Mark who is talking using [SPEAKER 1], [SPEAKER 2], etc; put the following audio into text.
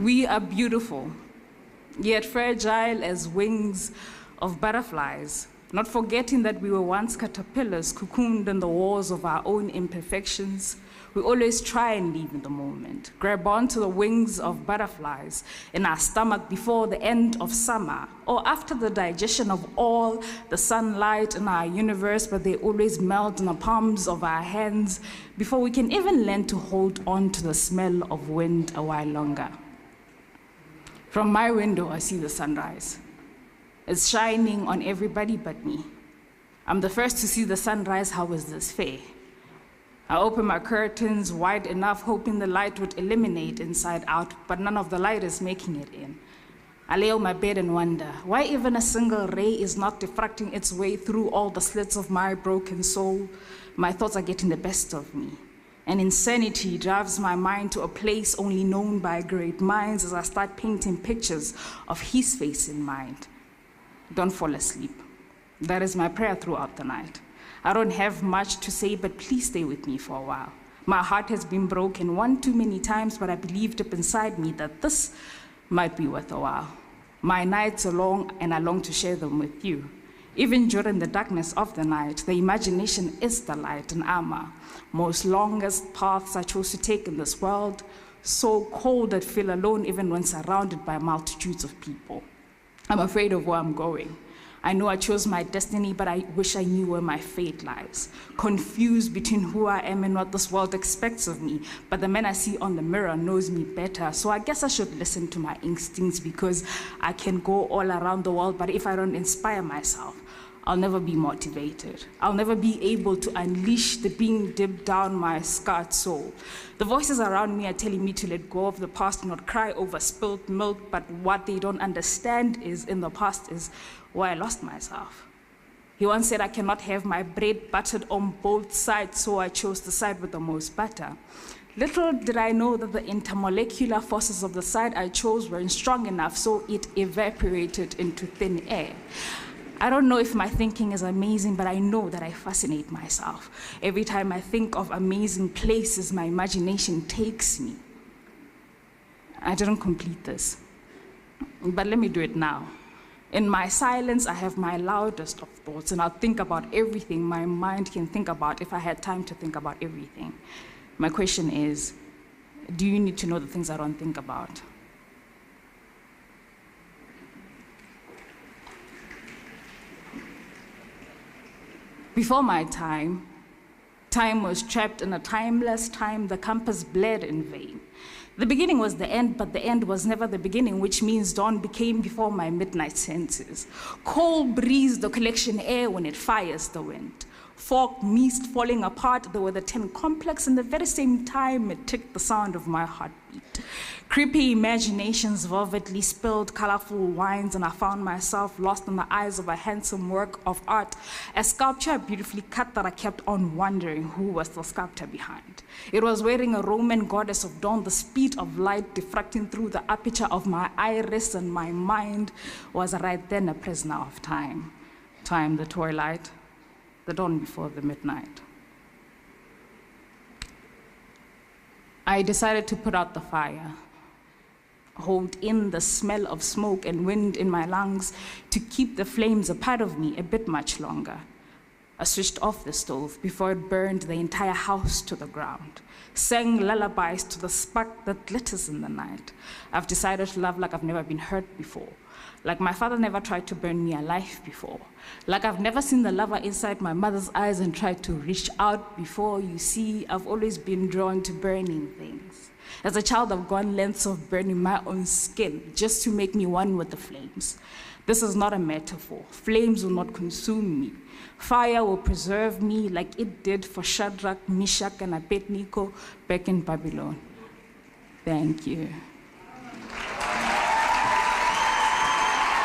[SPEAKER 1] We are beautiful, yet fragile as wings of butterflies, not forgetting that we were once caterpillars cocooned in the walls of our own imperfections. We always try and live in the moment, grab onto the wings of butterflies in our stomach before the end of summer, or after the digestion of all the sunlight in our universe, but they always melt in the palms of our hands before we can even learn to hold on to the smell of wind a while longer. From my window, I see the sunrise. It's shining on everybody but me. I'm the first to see the sunrise. How is this fair? I open my curtains wide enough, hoping the light would illuminate inside out, but none of the light is making it in. I lay on my bed and wonder why even a single ray is not diffracting its way through all the slits of my broken soul. My thoughts are getting the best of me, and insanity drives my mind to a place only known by great minds as I start painting pictures of his face in mind. Don't fall asleep. That is my prayer throughout the night. I don't have much to say, but please stay with me for a while. My heart has been broken one too many times, but I believe deep inside me that this might be worth a while. My nights are long, and I long to share them with you. Even during the darkness of the night, the imagination is the light and armor. Most longest paths I chose to take in this world, so cold I'd feel alone even when surrounded by multitudes of people. I'm afraid of where I'm going. I know I chose my destiny, but I wish I knew where my fate lies. Confused between who I am and what this world expects of me, but the man I see on the mirror knows me better, so I guess I should listen to my instincts because I can go all around the world, but if I don't inspire myself, I'll never be motivated. I'll never be able to unleash the being deep down my scarred soul. The voices around me are telling me to let go of the past and not cry over spilled milk, but what they don't understand is in the past is where I lost myself. He once said I cannot have my bread buttered on both sides, so I chose the side with the most butter. Little did I know that the intermolecular forces of the side I chose weren't strong enough, so it evaporated into thin air. I don't know if my thinking is amazing, but I know that I fascinate myself. Every time I think of amazing places, my imagination takes me. I didn't complete this, but let me do it now. In my silence, I have my loudest of thoughts, and I'll think about everything my mind can think about if I had time to think about everything. My question is, do you need to know the things I don't think about? Before my time, time was trapped in a timeless time. The compass bled in vain. The beginning was the end, but the end was never the beginning, which means dawn became before my midnight senses. Cold breeze, the collection air when it fires the wind. Fog, mist falling apart, there were the 10 complex, and the very same time it ticked the sound of my heartbeat. Creepy imaginations velvetly spilled colorful wines, and I found myself lost in the eyes of a handsome work of art, a sculpture beautifully cut that I kept on wondering who was the sculptor behind. It was wearing a Roman goddess of dawn, the speed of light diffracting through the aperture of my iris, and my mind was right then a prisoner of time. Time, the twilight, the dawn before the midnight. I decided to put out the fire, hold in the smell of smoke and wind in my lungs to keep the flames a part of me a bit much longer. I switched off the stove before it burned the entire house to the ground, sang lullabies to the spark that glitters in the night. I've decided to love like I've never been hurt before, like my father never tried to burn me alive before, like I've never seen the lover inside my mother's eyes and tried to reach out before. You see, I've always been drawn to burning things. As a child, I've gone lengths of burning my own skin just to make me one with the flames. This is not a metaphor. Flames will not consume me. Fire will preserve me like it did for Shadrach, Meshach, and Abednego back in Babylon. Thank you.